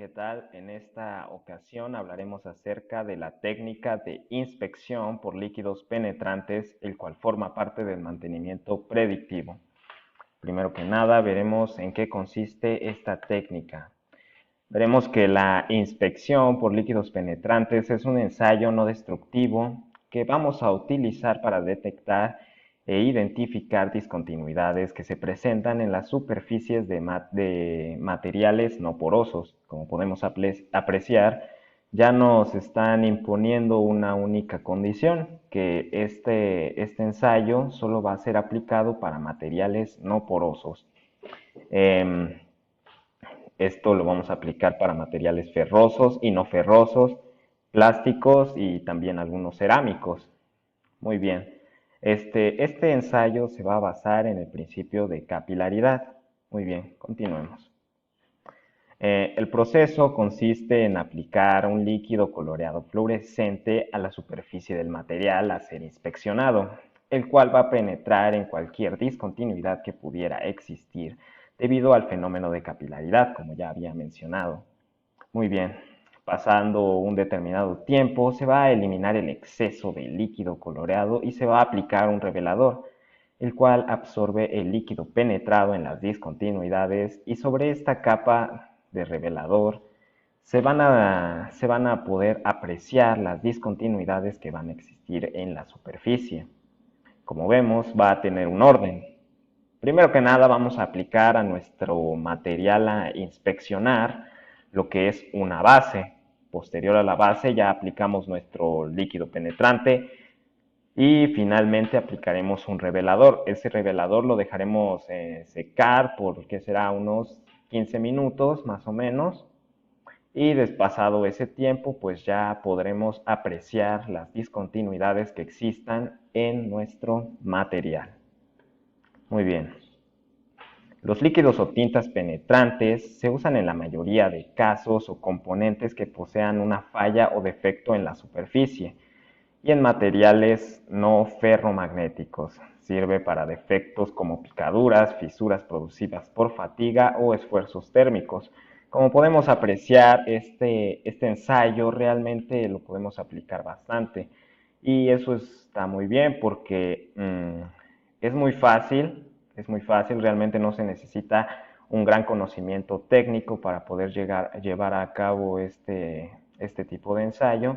¿qué tal? En esta ocasión hablaremos acerca de la técnica de inspección por líquidos penetrantes, el cual forma parte del mantenimiento predictivo. Primero que nada, veremos en qué consiste esta técnica. Veremos que la inspección por líquidos penetrantes es un ensayo no destructivo que vamos a utilizar para detectar e identificar discontinuidades que se presentan en las superficies de materiales no porosos. Como podemos apreciar, ya nos están imponiendo una única condición, que este ensayo solo va a ser aplicado para materiales no porosos. Eh, Esto lo vamos a aplicar para materiales ferrosos y no ferrosos, plásticos y también algunos cerámicos. Muy bien. Este ensayo se va a basar en el principio de capilaridad. Muy bien, continuemos. El proceso consiste en aplicar un líquido coloreado fluorescente a la superficie del material a ser inspeccionado, el cual va a penetrar en cualquier discontinuidad que pudiera existir debido al fenómeno de capilaridad, como ya había mencionado. Muy bien, pasando un determinado tiempo se va a eliminar el exceso de líquido coloreado y se va a aplicar un revelador, el cual absorbe el líquido penetrado en las discontinuidades y sobre esta capa de revelador se van a poder apreciar las discontinuidades que van a existir en la superficie. Como vemos, va a tener un orden. Primero que nada vamos a aplicar a nuestro material a inspeccionar lo que es una base. Posterior a la base ya aplicamos nuestro líquido penetrante y finalmente aplicaremos un revelador. Ese revelador lo dejaremos secar por, ¿qué será? Unos 15 minutos más o menos. Y despasado ese tiempo, pues ya podremos apreciar las discontinuidades que existan en nuestro material. Muy bien. Los líquidos o tintas penetrantes se usan en la mayoría de casos o componentes que posean una falla o defecto en la superficie y en materiales no ferromagnéticos. Sirve para defectos como picaduras, fisuras producidas por fatiga o esfuerzos térmicos. Como podemos apreciar, este ensayo realmente lo podemos aplicar bastante y eso está muy bien porque es muy fácil, realmente no se necesita un gran conocimiento técnico para poder llevar a cabo este tipo de ensayo.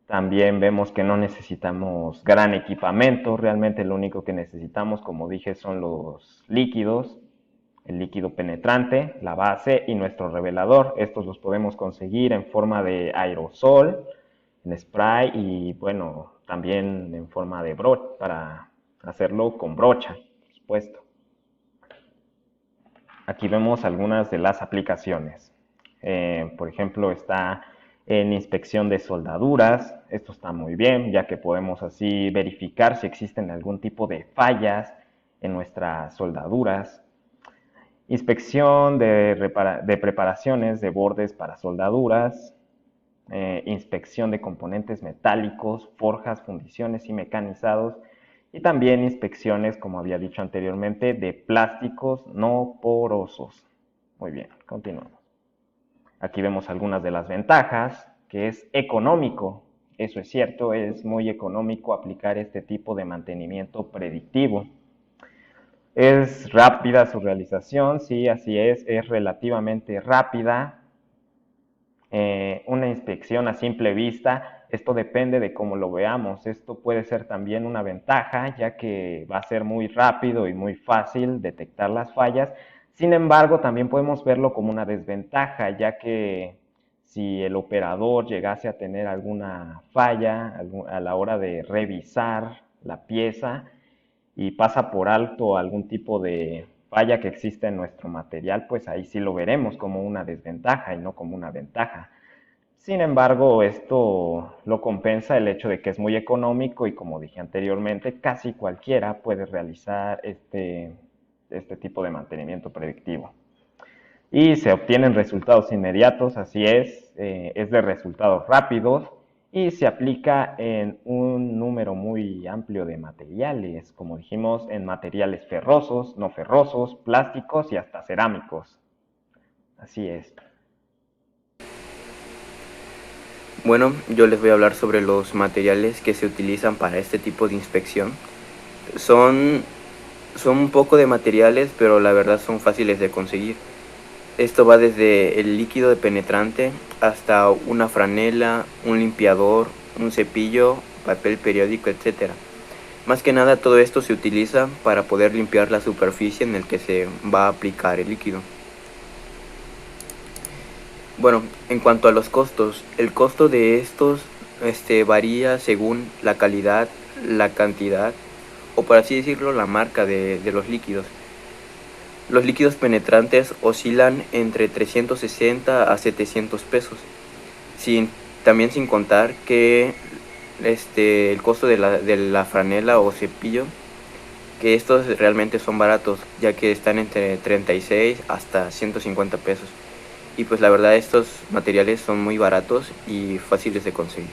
También vemos que no necesitamos gran equipamiento, realmente lo único que necesitamos, como dije, son los líquidos, el líquido penetrante, la base y nuestro revelador. Estos los podemos conseguir en forma de aerosol, en spray y bueno, también en forma de brocha, para hacerlo con brocha, por supuesto. Aquí vemos algunas de las aplicaciones. Por ejemplo, está en inspección de soldaduras. Esto está muy bien, ya que podemos así verificar si existen algún tipo de fallas en nuestras soldaduras. Inspección de preparaciones de bordes para soldaduras. Inspección de componentes metálicos, forjas, fundiciones y mecanizados. Y también inspecciones, como había dicho anteriormente, de plásticos no porosos. Muy bien, continuamos. Aquí vemos algunas de las ventajas, que es económico. Eso es cierto, es muy económico aplicar este tipo de mantenimiento predictivo. Es rápida su realización, sí, así es relativamente rápida. Una inspección a simple vista, esto depende de cómo lo veamos. Esto puede ser también una ventaja, ya que va a ser muy rápido y muy fácil detectar las fallas. Sin embargo, también podemos verlo como una desventaja, ya que si el operador llegase a tener alguna falla a la hora de revisar la pieza y pasa por alto algún tipo de falla que existe en nuestro material, pues ahí sí lo veremos como una desventaja y no como una ventaja. Sin embargo, esto lo compensa el hecho de que es muy económico y, como dije anteriormente, casi cualquiera puede realizar este tipo de mantenimiento predictivo. Y se obtienen resultados inmediatos, así es de resultados rápidos y se aplica en un número muy amplio de materiales, como dijimos, en materiales ferrosos, no ferrosos, plásticos y hasta cerámicos. Así es. Bueno, yo les voy a hablar sobre los materiales que se utilizan para este tipo de inspección. Son, son un poco de materiales, pero la verdad son fáciles de conseguir. Esto va desde el líquido de penetrante hasta una franela, un limpiador, un cepillo, papel periódico, etcétera. Más que nada todo esto se utiliza para poder limpiar la superficie en el que se va a aplicar el líquido. Bueno, en cuanto a los costos, el costo de estos varía según la calidad, la cantidad o por así decirlo la marca de los líquidos. Los líquidos penetrantes oscilan entre 360 a 700 pesos, sin, también sin contar que el costo de la franela o cepillo, que estos realmente son baratos, ya que están entre 36 hasta 150 pesos. Y pues la verdad estos materiales son muy baratos y fáciles de conseguir.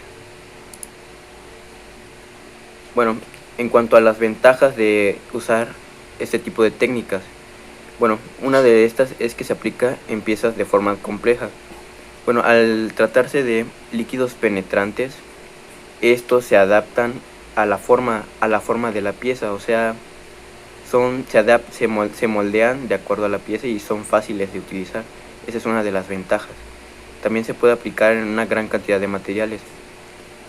Bueno, en cuanto a las ventajas de usar este tipo de técnicas, bueno, una de estas es que se aplica en piezas de forma compleja. Bueno, al tratarse de líquidos penetrantes, estos se adaptan a la forma de la pieza, o sea, se moldean de acuerdo a la pieza y son fáciles de utilizar. Esa es una de las ventajas. También se puede aplicar en una gran cantidad de materiales.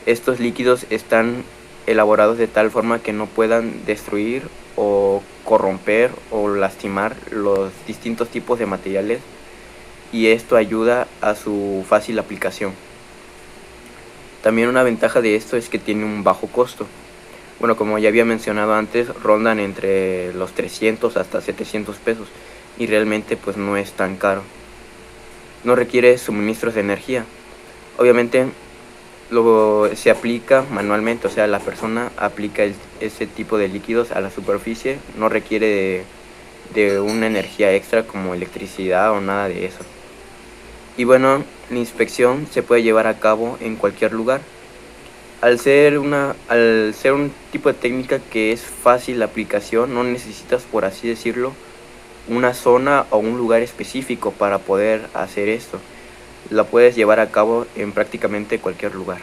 Estos líquidos están elaborados de tal forma que no puedan destruir o corromper o lastimar los distintos tipos de materiales, y esto ayuda a su fácil aplicación. También una ventaja de esto es que tiene un bajo costo. Bueno, como ya había mencionado antes, rondan entre los 300 hasta 700 pesos y realmente pues no es tan caro. No requiere suministros de energía. Obviamente se aplica manualmente, o sea, la persona aplica ese tipo de líquidos a la superficie, no requiere de una energía extra como electricidad o nada de eso. Y bueno, la inspección se puede llevar a cabo en cualquier lugar. Al ser un tipo de técnica que es fácil la aplicación, no necesitas, por así decirlo, una zona o un lugar específico para poder hacer esto. La puedes llevar a cabo en prácticamente cualquier lugar.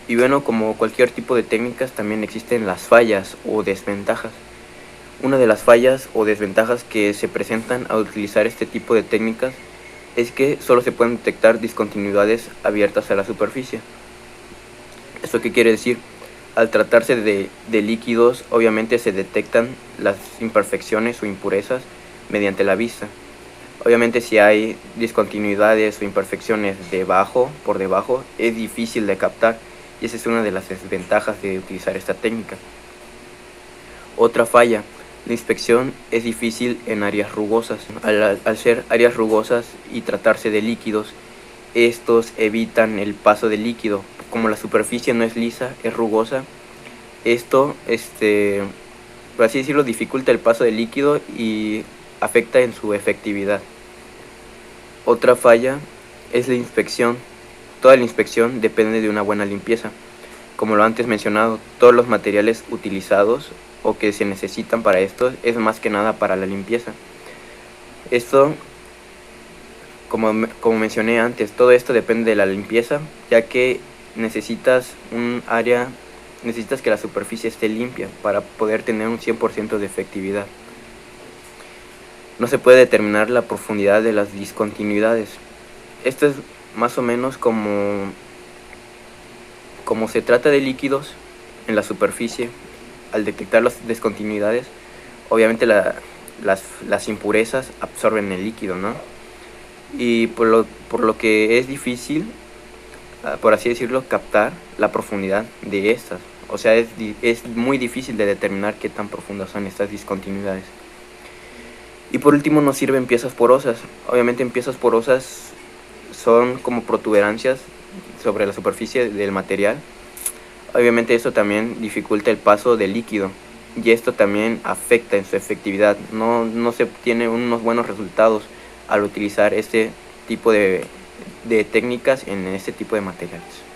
Y bueno, como cualquier tipo de técnicas, también existen las fallas o desventajas. Una de las fallas o desventajas que se presentan al utilizar este tipo de técnicas es que solo se pueden detectar discontinuidades abiertas a la superficie. ¿Esto qué quiere decir? Al tratarse de líquidos, obviamente se detectan las imperfecciones o impurezas mediante la vista. Obviamente si hay discontinuidades o imperfecciones por debajo, es difícil de captar, y esa es una de las desventajas de utilizar esta técnica. Otra falla: la inspección es difícil en áreas rugosas. Al ser áreas rugosas y tratarse de líquidos, estos evitan el paso del líquido. Como la superficie no es lisa, es rugosa, esto, por así decirlo, dificulta el paso del líquido y afecta en su efectividad. Otra falla es la inspección. Toda la inspección depende de una buena limpieza. Como lo antes mencionado, todos los materiales utilizados o que se necesitan para esto es más que nada para la limpieza. Esto, como mencioné antes, todo esto depende de la limpieza, ya que necesitas que la superficie esté limpia para poder tener un 100% de efectividad. No se puede determinar la profundidad de las discontinuidades. Esto es más o menos como se trata de líquidos en la superficie. Al detectar las discontinuidades, obviamente las impurezas absorben el líquido, ¿no? Y por lo que es difícil, por así decirlo, captar la profundidad de estas. O sea, es muy difícil de determinar qué tan profundas son estas discontinuidades. Y por último nos sirven piezas porosas. Obviamente en piezas porosas son como protuberancias sobre la superficie del material. Obviamente esto también dificulta el paso del líquido y esto también afecta en su efectividad. No se obtiene unos buenos resultados al utilizar este tipo de técnicas en este tipo de materiales.